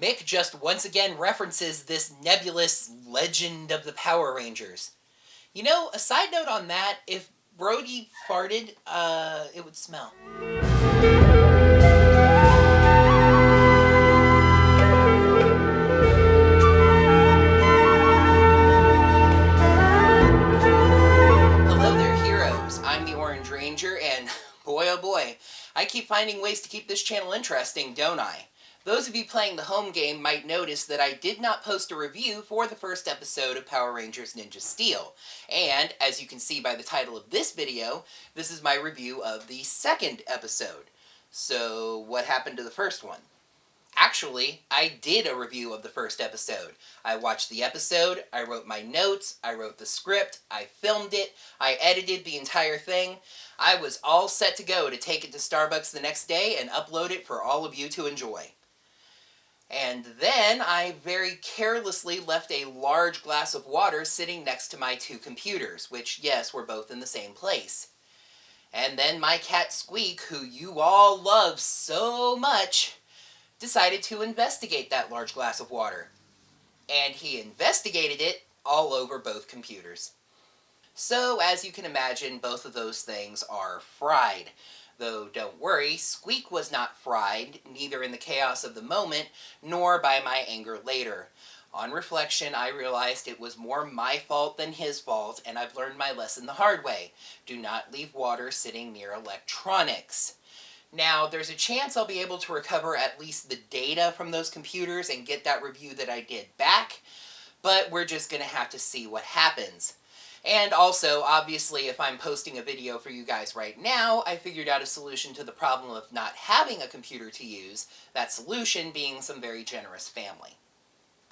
Mick just once again references this nebulous legend of the Power Rangers. You know, a side note on that, if Brody farted, it would smell. Hello there, heroes. I'm the Orange Ranger, and boy oh boy, I keep finding ways to keep this channel interesting, don't I? Those of you playing the home game might notice that I did not post a review for the first episode of Power Rangers Ninja Steel. And, as you can see by the title of this video, this is my review of the second episode. So, what happened to the first one? Actually, I did a review of the first episode. I watched the episode, I wrote my notes, I wrote the script, I filmed it, I edited the entire thing. I was all set to go to take it to Starbucks the next day and upload it for all of you to enjoy. And then I very carelessly left a large glass of water sitting next to my two computers, which, yes, were both in the same place. And then my cat Squeak, who you all love so much, decided to investigate that large glass of water. And he investigated it all over both computers. So, as you can imagine, both of those things are fried. Though, don't worry, Squeak was not fried, neither in the chaos of the moment, nor by my anger later. On reflection, I realized it was more my fault than his fault, and I've learned my lesson the hard way. Do not leave water sitting near electronics. Now, there's a chance I'll be able to recover at least the data from those computers and get that review that I did back, but we're just going to have to see what happens. And also, obviously, if I'm posting a video for you guys right now, I figured out a solution to the problem of not having a computer to use, that solution being some very generous family.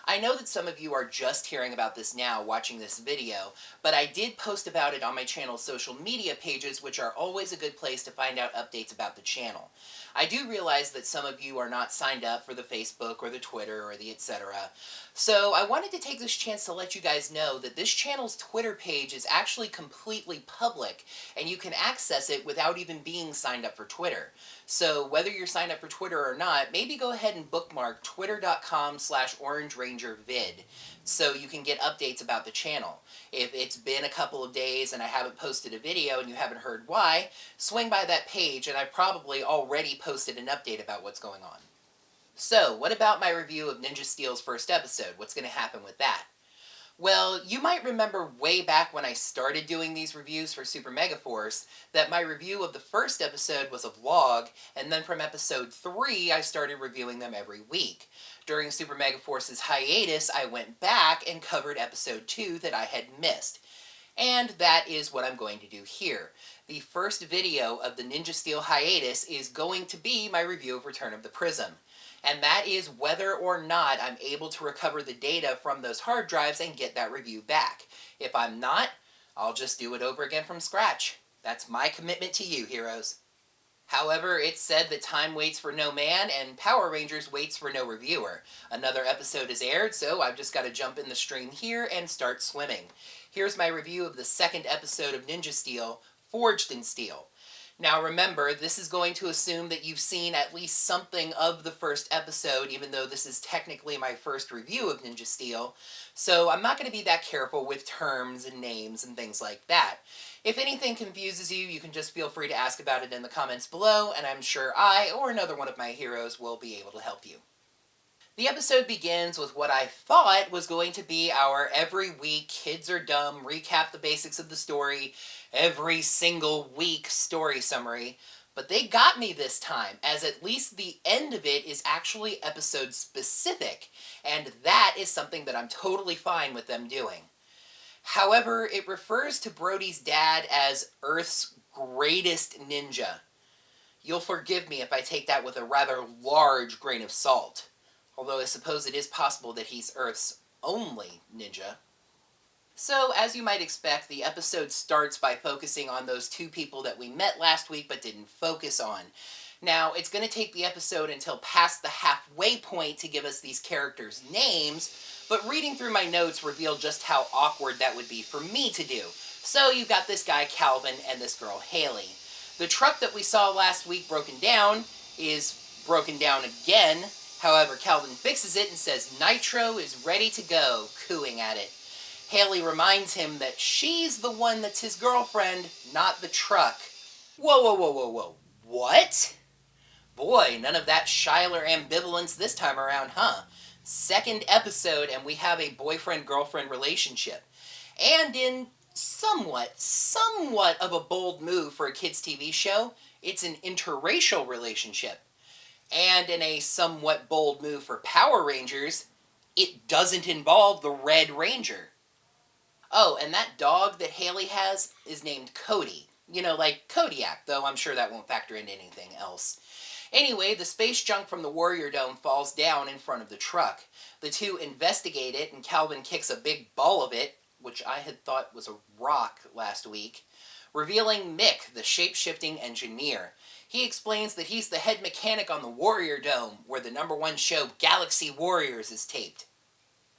I know that some of you are just hearing about this now watching this video, but I did post about it on my channel's social media pages, which are always a good place to find out updates about the channel. I do realize that some of you are not signed up for the Facebook or the Twitter or the etc. So I wanted to take this chance to let you guys know that this channel's Twitter page is actually completely public, and you can access it without even being signed up for Twitter. So whether you're signed up for Twitter or not, maybe go ahead and bookmark twitter.com/orangerangervid so you can get updates about the channel. If it's been a couple of days and I haven't posted a video and you haven't heard why, swing by that page and I probably already posted an update about what's going on. So, what about my review of Ninja Steel's first episode? What's going to happen with that? Well, you might remember way back when I started doing these reviews for Super Megaforce that my review of the first episode was a vlog, and then from episode 3 I started reviewing them every week. During Super Megaforce's hiatus, I went back and covered episode 2 that I had missed. And that is what I'm going to do here. The first video of the Ninja Steel hiatus is going to be my review of Return of the Prism. And that is whether or not I'm able to recover the data from those hard drives and get that review back. If I'm not, I'll just do it over again from scratch. That's my commitment to you, heroes. However, it's said that time waits for no man, and Power Rangers waits for no reviewer. Another episode is aired, so I've just got to jump in the stream here and start swimming. Here's my review of the second episode of Ninja Steel, Forged in Steel. Now remember, this is going to assume that you've seen at least something of the first episode, even though this is technically my first review of Ninja Steel, so I'm not going to be that careful with terms and names and things like that. If anything confuses you, you can just feel free to ask about it in the comments below, and I'm sure I, or another one of my heroes, will be able to help you. The episode begins with what I thought was going to be our every week Kids Are Dumb, recap the basics of the story, every single week story summary, but they got me this time, as at least the end of it is actually episode specific, and that is something that I'm totally fine with them doing. However, it refers to Brody's dad as Earth's greatest ninja. You'll forgive me if I take that with a rather large grain of salt. Although I suppose it is possible that he's Earth's only ninja. So, as you might expect, the episode starts by focusing on those two people that we met last week but didn't focus on. Now, it's going to take the episode until past the halfway point to give us these characters' names, but reading through my notes revealed just how awkward that would be for me to do. So you've got this guy Calvin and this girl Haley. The truck that we saw last week broken down is broken down again. However, Calvin fixes it and says Nitro is ready to go, cooing at it. Haley reminds him that she's the one that's his girlfriend, not the truck. Whoa, whoa, whoa, whoa, whoa. What? Boy, none of that Schuyler ambivalence this time around, huh? Second episode, and we have a boyfriend-girlfriend relationship. And in somewhat of a bold move for a kids' TV show, it's an interracial relationship. And in a somewhat bold move for Power Rangers, it doesn't involve the Red Ranger. Oh, and that dog that Haley has is named Cody. You know, like Kodiak, though I'm sure that won't factor into anything else. Anyway, the space junk from the Warrior Dome falls down in front of the truck. The two investigate it, and Calvin kicks a big ball of it, which I had thought was a rock last week, revealing Mick, the shape-shifting engineer. He explains that he's the head mechanic on the Warrior Dome, where the #1 show Galaxy Warriors is taped.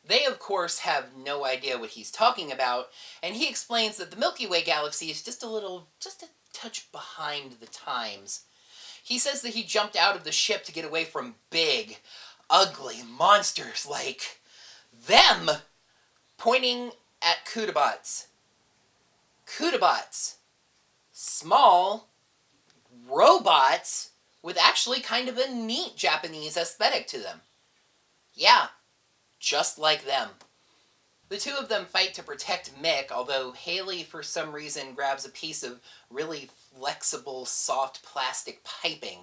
They, of course, have no idea what he's talking about, and he explains that the Milky Way galaxy is just a touch behind the times. He says that he jumped out of the ship to get away from big, ugly monsters like them, pointing at Kudabots. Kudabots. Small robots with actually kind of a neat Japanese aesthetic to them. Yeah, just like them. The two of them fight to protect Mick, although Haley, for some reason, grabs a piece of really flexible, soft plastic piping.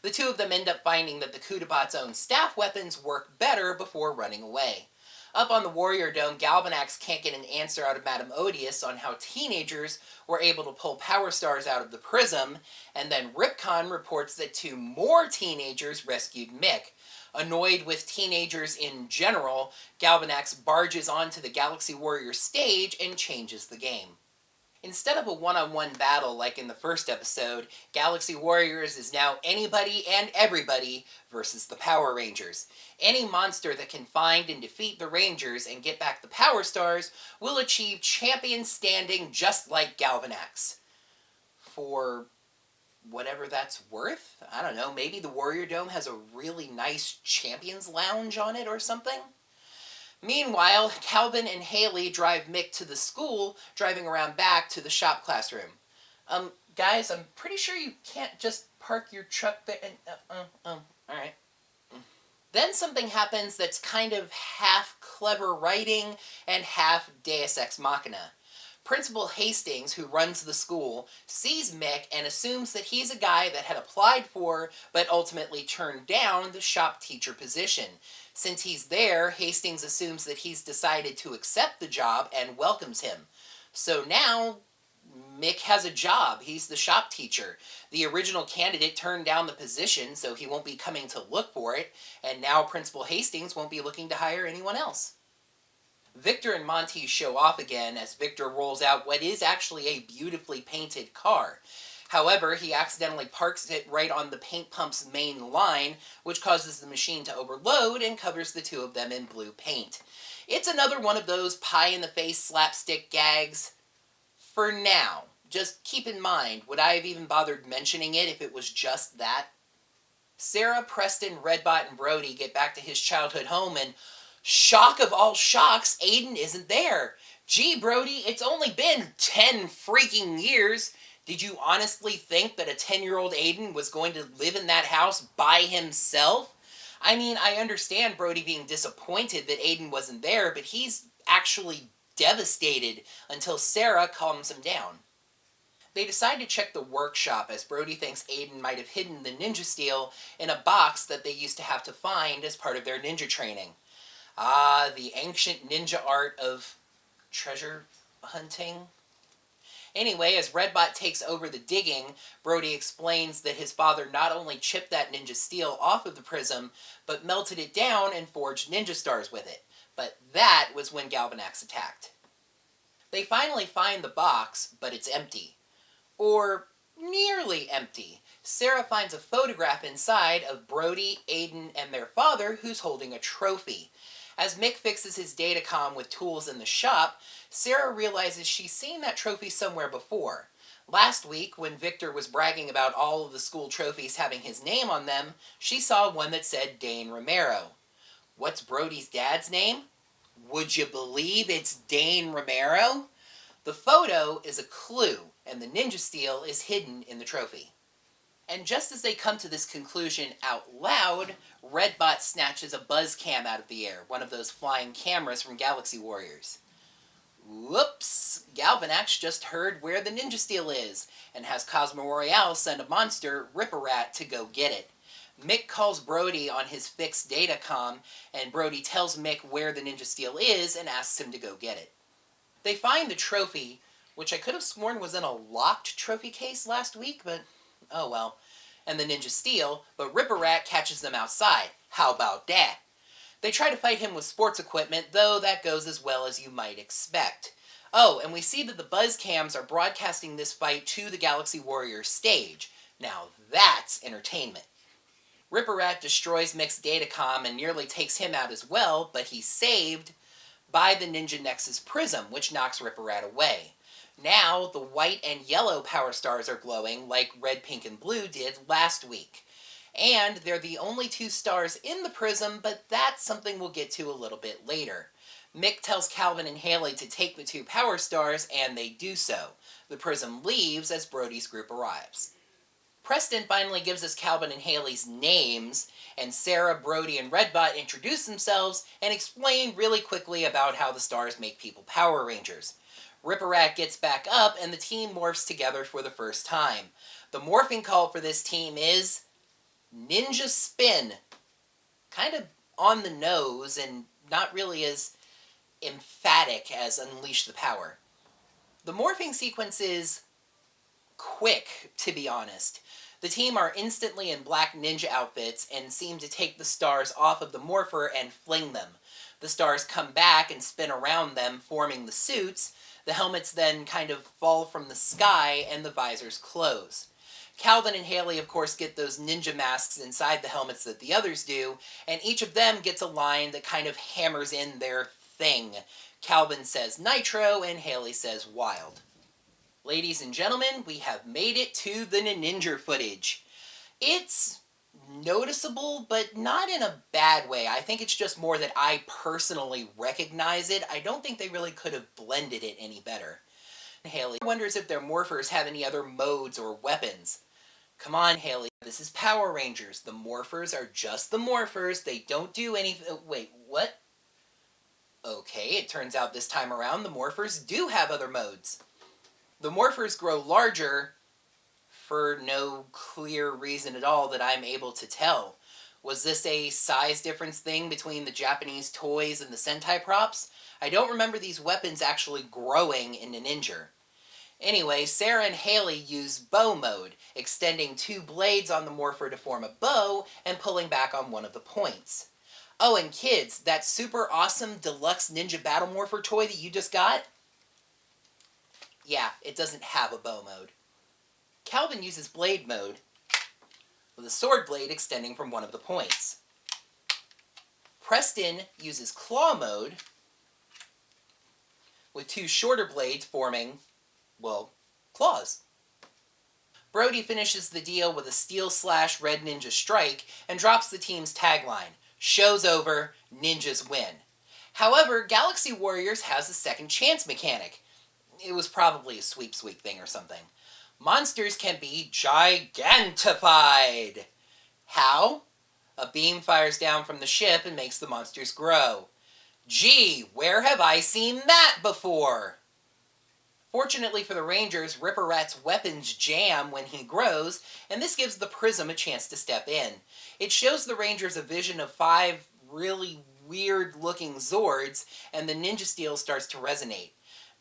The two of them end up finding that the Kudabots' own staff weapons work better before running away. Up on the Warrior Dome, Galvanax can't get an answer out of Madame Odious on how teenagers were able to pull Power Stars out of the prism, and then Ripcon reports that 2 more teenagers rescued Mick. Annoyed with teenagers in general, Galvanax barges onto the Galaxy Warrior stage and changes the game. Instead of a one-on-one battle like in the first episode, Galaxy Warriors is now anybody and everybody versus the Power Rangers. Any monster that can find and defeat the Rangers and get back the Power Stars will achieve champion standing just like Galvanax. For whatever that's worth? I don't know, maybe the Warrior Dome has a really nice Champions Lounge on it or something? Meanwhile, Calvin and Haley drive Mick to the school, driving around back to the shop classroom. Guys, I'm pretty sure you can't just park your truck there and, alright. Then something happens that's kind of half clever writing and half Deus Ex Machina. Principal Hastings, who runs the school, sees Mick and assumes that he's a guy that had applied for, but ultimately turned down, the shop teacher position. Since he's there, Hastings assumes that he's decided to accept the job and welcomes him. So now, Mick has a job. He's the shop teacher. The original candidate turned down the position, so he won't be coming to look for it, and now Principal Hastings won't be looking to hire anyone else. Victor and Monty show off again as Victor rolls out what is actually a beautifully painted car. However, he accidentally parks it right on the paint pump's main line, which causes the machine to overload and covers the two of them in blue paint. It's another one of those pie-in-the-face slapstick gags. For now, just keep in mind, would I have even bothered mentioning it if it was just that? Sarah, Preston, Redbot, and Brody get back to his childhood home and, shock of all shocks, Aiden isn't there. Gee, Brody, it's only been 10 freaking years. Did you honestly think that a 10-year-old Aiden was going to live in that house by himself? I mean, I understand Brody being disappointed that Aiden wasn't there, but he's actually devastated until Sarah calms him down. They decide to check the workshop as Brody thinks Aiden might have hidden the ninja steel in a box that they used to have to find as part of their ninja training. Ah, the ancient ninja art of treasure hunting. Anyway, as Redbot takes over the digging, Brody explains that his father not only chipped that ninja steel off of the prism, but melted it down and forged ninja stars with it. But that was when Galvanax attacked. They finally find the box, but it's empty. Or nearly empty. Sarah finds a photograph inside of Brody, Aiden, and their father, who's holding a trophy. As Mick fixes his datacom with tools in the shop, Sarah realizes she's seen that trophy somewhere before. Last week, when Victor was bragging about all of the school trophies having his name on them, she saw one that said Dane Romero. What's Brody's dad's name? Would you believe it's Dane Romero? The photo is a clue, and the ninja steel is hidden in the trophy. And just as they come to this conclusion out loud, Redbot snatches a buzz cam out of the air, one of those flying cameras from Galaxy Warriors. Whoops! Galvanax just heard where the ninja steel is, and has Cosmo Royale send a monster, Ripper-Rat, to go get it. Mick calls Brody on his fixed datacom, and Brody tells Mick where the ninja steel is and asks him to go get it. They find the trophy, which I could have sworn was in a locked trophy case last week, but oh well. And the ninja steel, but Ripper-Rat catches them outside. How about that? They try to fight him with sports equipment, though that goes as well as you might expect. Oh, and we see that the buzz cams are broadcasting this fight to the Galaxy Warriors stage. Now that's entertainment. Ripper-Rat destroys Mick's datacom and nearly takes him out as well, but he's saved by the Ninja Nexus Prism, which knocks Ripper-Rat away. Now, the white and yellow power stars are glowing like red, pink, and blue did last week. And they're the only two stars in the prism, but that's something we'll get to a little bit later. Mick tells Calvin and Haley to take the two power stars, and they do so. The prism leaves as Brody's group arrives. Preston finally gives us Calvin and Haley's names, and Sarah, Brody, and Redbot introduce themselves and explain really quickly about how the stars make people Power Rangers. Ripper-Rat gets back up, and the team morphs together for the first time. The morphing call for this team is Ninja Spin. Kind of on the nose, and not really as emphatic as Unleash the Power. The morphing sequence is quick, to be honest. The team are instantly in black ninja outfits and seem to take the stars off of the morpher and fling them. The stars come back and spin around them, forming the suits. The helmets then kind of fall from the sky and the visors close. Calvin and Haley, of course, get those ninja masks inside the helmets that the others do, and each of them gets a line that kind of hammers in their thing. Calvin says Nitro, and Haley says Wild. Ladies and gentlemen, we have made it to the Ninja footage. It's noticeable, but not in a bad way. I think it's just more that I personally recognize it. I don't think they really could have blended it any better. Haley wonders if their morphers have any other modes or weapons. Come on, Haley. This is Power Rangers. The morphers are just the morphers. They don't do anything. Wait, what? Okay, it turns out this time around the morphers do have other modes. The morphers grow larger for no clear reason at all that I'm able to tell. Was this a size difference thing between the Japanese toys and the Sentai props? I don't remember these weapons actually growing in Ninja. Anyway, Sarah and Haley use bow mode, extending two blades on the morpher to form a bow and pulling back on one of the points. Oh, and kids, that super awesome deluxe Ninja Battle Morpher toy that you just got? Yeah, it doesn't have a bow mode. Calvin uses blade mode, with a sword blade extending from one of the points. Preston uses claw mode, with two shorter blades forming, well, claws. Brody finishes the deal with a steel/red ninja strike and drops the team's tagline, "Show's over, ninjas win." However, Galaxy Warriors has a second chance mechanic. It was probably a sweep thing or something. Monsters can be gigantified. How? A beam fires down from the ship and makes the monsters grow. Gee, where have I seen that before? Fortunately for the Rangers, Ripper-Rat's weapons jam when he grows, and this gives the Prism a chance to step in. It shows the Rangers a vision of 5 really weird-looking Zords, and the Ninja Steel starts to resonate.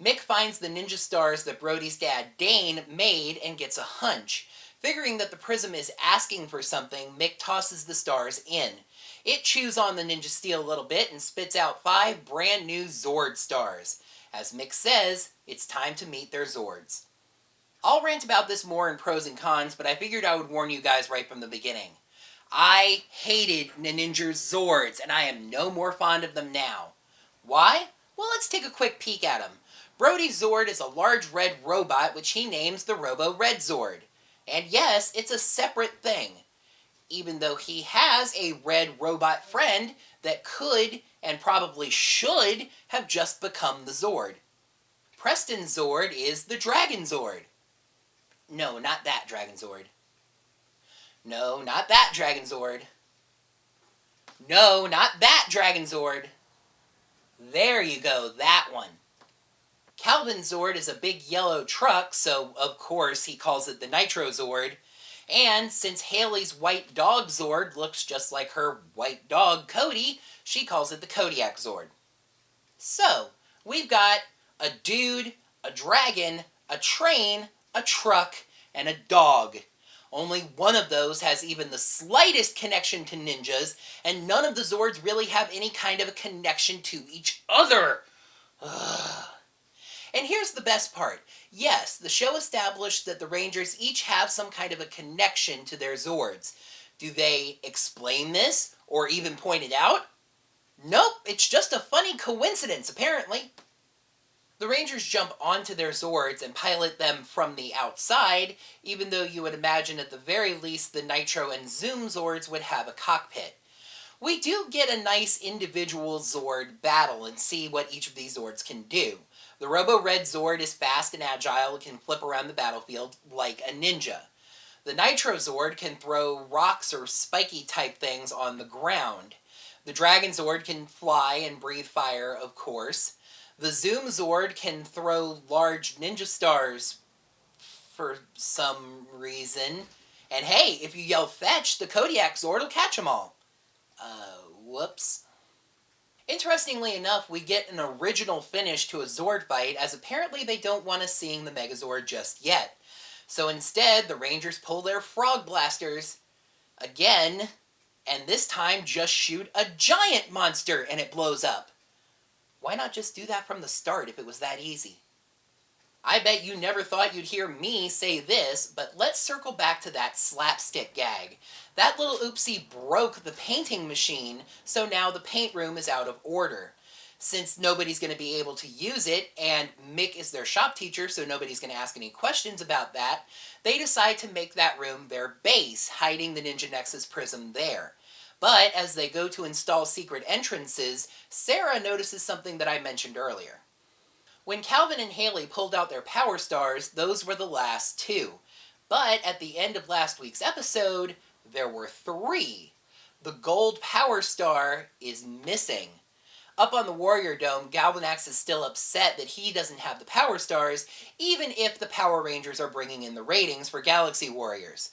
Mick finds the ninja stars that Brody's dad, Dane, made and gets a hunch. Figuring that the Prism is asking for something, Mick tosses the stars in. It chews on the Ninja Steel a little bit and spits out 5 brand new Zord stars. As Mick says, it's time to meet their Zords. I'll rant about this more in pros and cons, but I figured I would warn you guys right from the beginning. I hated Ninja's Zords, and I am no more fond of them now. Why? Well, let's take a quick peek at them. Brody Zord is a large red robot which he names the Robo-Red Zord. And yes, it's a separate thing, even though he has a red robot friend that could, and probably should, have just become the Zord. Preston Zord is the Dragon Zord. No, not that Dragon Zord. No, not that Dragon Zord. No, not that Dragon Zord. There you go, that one. Calvin Zord is a big yellow truck, so of course he calls it the Nitro Zord. And since Haley's white dog Zord looks just like her white dog Cody, she calls it the Kodiak Zord. So, we've got a dude, a dragon, a train, a truck, and a dog. Only one of those has even the slightest connection to ninjas, and none of the Zords really have any kind of a connection to each other. Ugh. And here's the best part. Yes, the show established that the Rangers each have some kind of a connection to their Zords. Do they explain this, or even point it out? Nope, it's just a funny coincidence, apparently. The Rangers jump onto their Zords and pilot them from the outside, even though you would imagine at the very least the Nitro and Zoom Zords would have a cockpit. We do get a nice individual Zord battle and see what each of these Zords can do. The Robo-Red Zord is fast and agile and can flip around the battlefield like a ninja. The Nitro Zord can throw rocks or spiky type things on the ground. The Dragon Zord can fly and breathe fire, of course. The Zoom Zord can throw large ninja stars for some reason. And hey, if you yell fetch, the Kodiak Zord will catch them all. Whoops. Interestingly enough, we get an original finish to a Zord fight, as apparently they don't want us seeing the Megazord just yet. So instead, the Rangers pull their frog blasters again, and this time just shoot a giant monster and it blows up. Why not just do that from the start if it was that easy? I bet you never thought you'd hear me say this, but let's circle back to that slapstick gag. That little oopsie broke the painting machine, so now the paint room is out of order. Since nobody's going to be able to use it, and Mick is their shop teacher, so nobody's going to ask any questions about that, they decide to make that room their base, hiding the Ninja Nexus prism there. But as they go to install secret entrances, Sarah notices something that I mentioned earlier. When Calvin and Haley pulled out their power stars, those were the last two. But at the end of last week's episode, there were three. The gold power star is missing. Up on the Warrior Dome, Galvanax is still upset that he doesn't have the power stars, even if the Power Rangers are bringing in the ratings for Galaxy Warriors.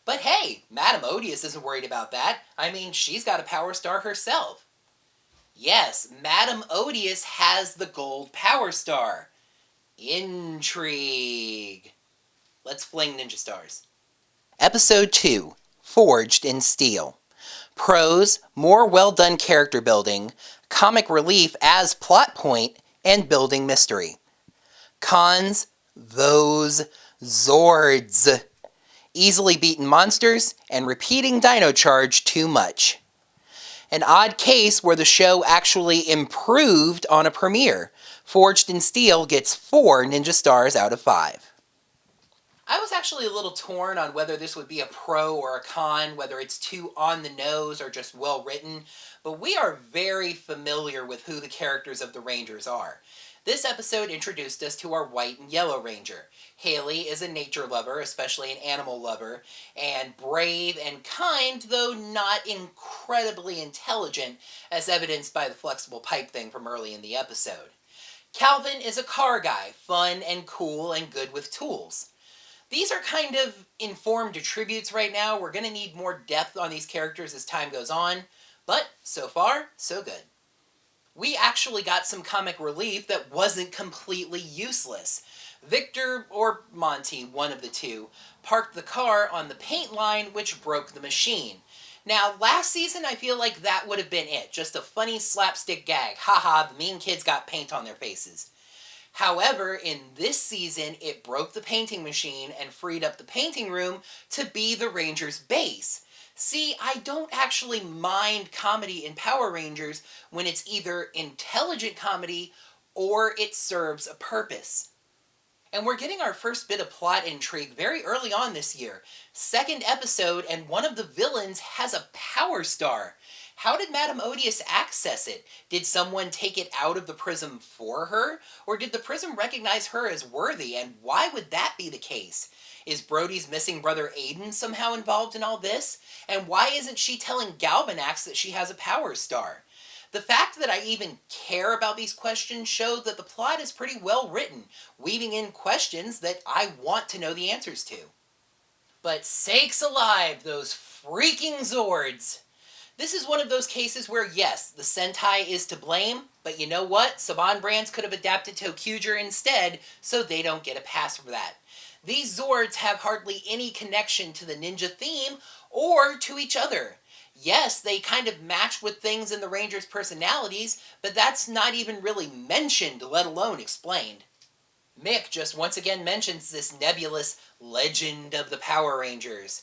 But hey, Madame Odious isn't worried about that. I mean, she's got a power star herself. Yes, Madame Odious has the gold power star. Intrigue. Let's fling ninja stars. Episode 2, Forged in Steel. Pros, more well-done character building, comic relief as plot point, and building mystery. Cons, those Zords. Easily beaten monsters, and repeating dino charge too much. An odd case where the show actually improved on a premiere. Forged in Steel gets 4 ninja stars out of 5. I was actually a little torn on whether this would be a pro or a con, whether it's too on the nose or just well written, but we are very familiar with who the characters of the Rangers are. This episode introduced us to our white and yellow Ranger. Haley is a nature lover, especially an animal lover, and brave and kind, though not incredibly intelligent, as evidenced by the flexible pipe thing from early in the episode. Calvin is a car guy, fun and cool and good with tools. These are kind of informed attributes right now. We're going to need more depth on these characters as time goes on, but so far, so good. We actually got some comic relief that wasn't completely useless. Victor, or Monty, one of the two, parked the car on the paint line, which broke the machine. Now, last season, I feel like that would have been it. Just a funny slapstick gag. Haha, the mean kids got paint on their faces. However, in this season, it broke the painting machine and freed up the painting room to be the Rangers' base. See, I don't actually mind comedy in Power Rangers when it's either intelligent comedy or it serves a purpose. And we're getting our first bit of plot intrigue very early on this year. Second episode, and one of the villains has a power star. How did Madame Odious access it? Did someone take it out of the prism for her? Or did the prism recognize her as worthy, and why would that be the case? Is Brody's missing brother Aiden somehow involved in all this? And why isn't she telling Galvanax that she has a power star? The fact that I even care about these questions shows that the plot is pretty well written, weaving in questions that I want to know the answers to. But sakes alive, those freaking Zords! This is one of those cases where, yes, the Sentai is to blame, but you know what? Saban Brands could have adapted Tokuger instead, so they don't get a pass for that. These Zords have hardly any connection to the ninja theme or to each other. Yes, they kind of match with things in the Rangers' personalities, but that's not even really mentioned, let alone explained. Mick just once again mentions this nebulous legend of the Power Rangers.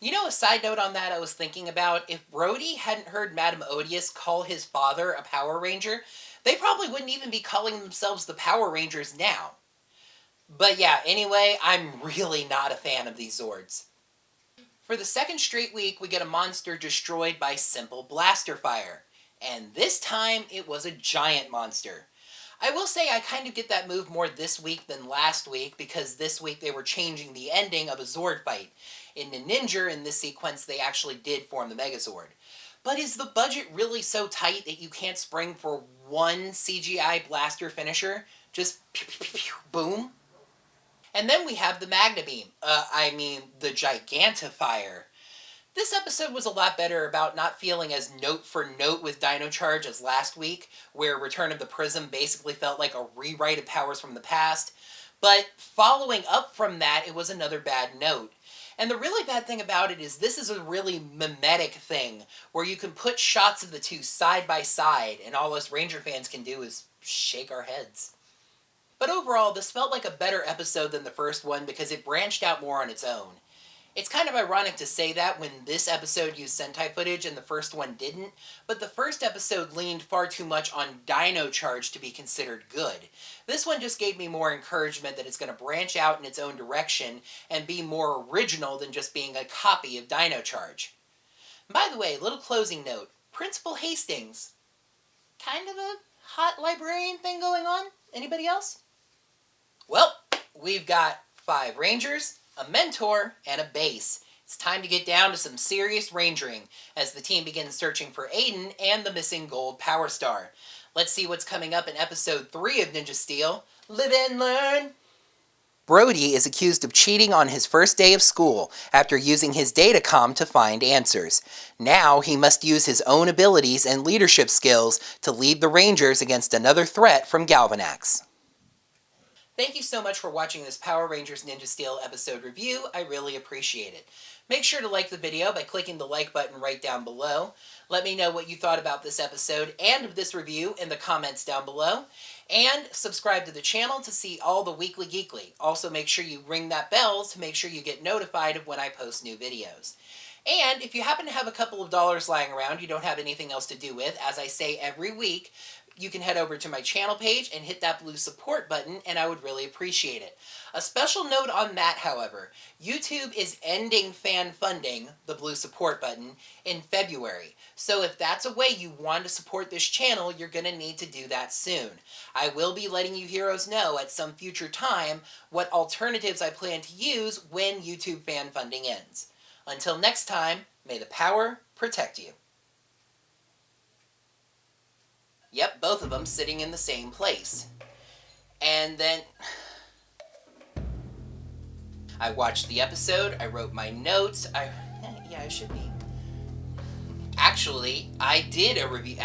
You know, a side note on that I was thinking about, if Brody hadn't heard Madame Odious call his father a Power Ranger, they probably wouldn't even be calling themselves the Power Rangers now. But yeah, anyway, I'm really not a fan of these Zords. For the second straight week, we get a monster destroyed by simple blaster fire. And this time, it was a giant monster. I will say I kind of get that move more this week than last week, because this week they were changing the ending of a Zord fight. In the Ninja, in this sequence, they actually did form the Megazord. But is the budget really so tight that you can't spring for one CGI blaster finisher? Just pew, pew, pew, pew, boom? And then we have the Magna Beam. The Gigantifier. This episode was a lot better about not feeling as note for note with Dino Charge as last week, where Return of the Prism basically felt like a rewrite of powers from the past. But following up from that, it was another bad note. And the really bad thing about it is this is a really mimetic thing, where you can put shots of the two side by side, and all us Ranger fans can do is shake our heads. But overall, this felt like a better episode than the first one because it branched out more on its own. It's kind of ironic to say that when this episode used Sentai footage and the first one didn't, but the first episode leaned far too much on Dino Charge to be considered good. This one just gave me more encouragement that it's going to branch out in its own direction and be more original than just being a copy of Dino Charge. By the way, little closing note, Principal Hastings. Kind of a hot librarian thing going on? Anybody else? Well, we've got 5 Rangers, a mentor, and a base. It's time to get down to some serious rangering as the team begins searching for Aiden and the missing gold power star. Let's see what's coming up in episode 3 of Ninja Steel. Live and learn! Brody is accused of cheating on his first day of school after using his datacom to find answers. Now he must use his own abilities and leadership skills to lead the Rangers against another threat from Galvanax. Thank you so much for watching this Power Rangers Ninja Steel episode review. I really appreciate it. Make sure to like the video by clicking the like button right down below. Let me know what you thought about this episode and of this review in the comments down below. And subscribe to the channel to see all the Weekly Geekly. Also make sure you ring that bell to make sure you get notified of when I post new videos. And if you happen to have a couple of dollars lying around you don't have anything else to do with, as I say every week, you can head over to my channel page and hit that blue support button, and I would really appreciate it. A special note on that, however, YouTube is ending fan funding, the blue support button, in February. So if that's a way you want to support this channel, you're going to need to do that soon. I will be letting you heroes know at some future time what alternatives I plan to use when YouTube fan funding ends. Until next time, may the power protect you. Yep, both of them sitting in the same place. And then I watched the episode, I wrote my notes, I should be. Actually, I did a review,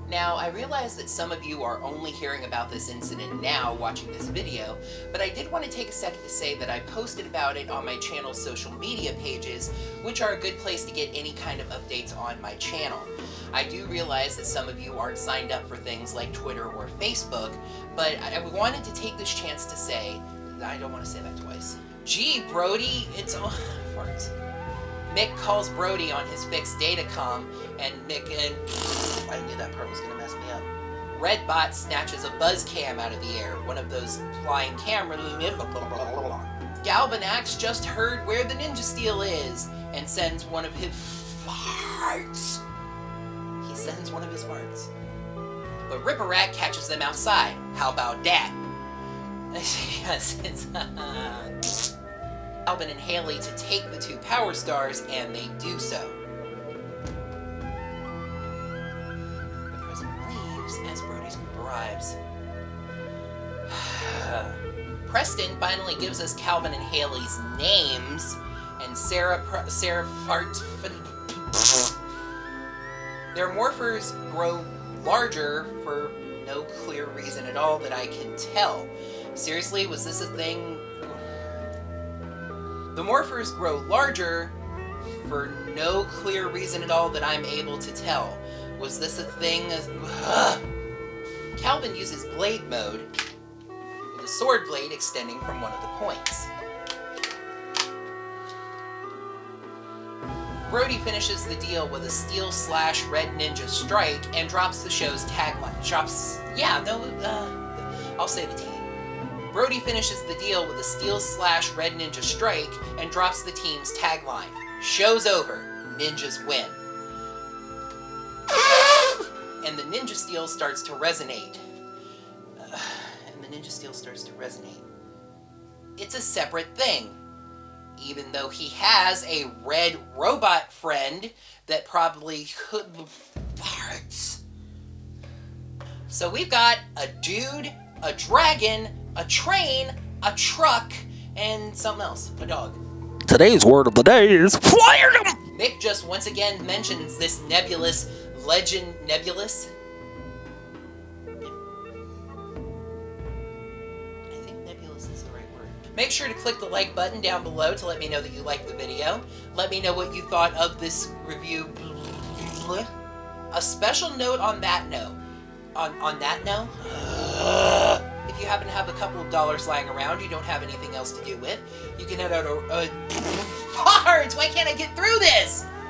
Now, I realize that some of you are only hearing about this incident now watching this video, but I did want to take a second to say that I posted about it on my channel's social media pages, which are a good place to get any kind of updates on my channel. I do realize that some of you aren't signed up for things like Twitter or Facebook, but I wanted to take this chance to say, I don't want to say that twice. Gee, Brody, it's... oh, farts. Mick calls Brody on his fixed datacom, and I knew that part was going to mess me up. Redbot snatches a buzz cam out of the air, one of those flying cameras. Galvanax just heard where the ninja steel is and sends one of his farts. He sends one of his farts. But Ripper-Rat catches them outside. How about that? Yes, it's Alvin and Haley to take the 2 power stars, and they do so. The president leaves as Brody's group arrives. Preston finally gives us Calvin and Haley's names, and Sarah Fart. Their morphers grow larger for no clear reason at all that I can tell. Seriously, was this a thing? The morphers grow larger for no clear reason at all that I'm able to tell. Was this a thing? Calvin uses blade mode, with a sword blade extending from one of the points. Brody finishes the deal with a steel/red ninja strike and drops the show's tagline. I'll say the team. Brody finishes the deal with a steel/red ninja strike and drops the team's tagline. Show's over. Ninjas win. And the ninja steel starts to resonate. It's a separate thing. Even though he has a red robot friend that probably could farts. So we've got a dude, a dragon, a train, a truck, and something else. A dog. Today's word of the day is fire them! Mick just once again mentions this nebulous legend. Nebulous? I think nebulous is the right word. Make sure to click the like button down below to let me know that you liked the video. Let me know what you thought of this review. A special note on that note. On that note, if you happen to have a couple of dollars lying around, you don't have anything else to do with, you can head out to... Farts! Why can't I get through this?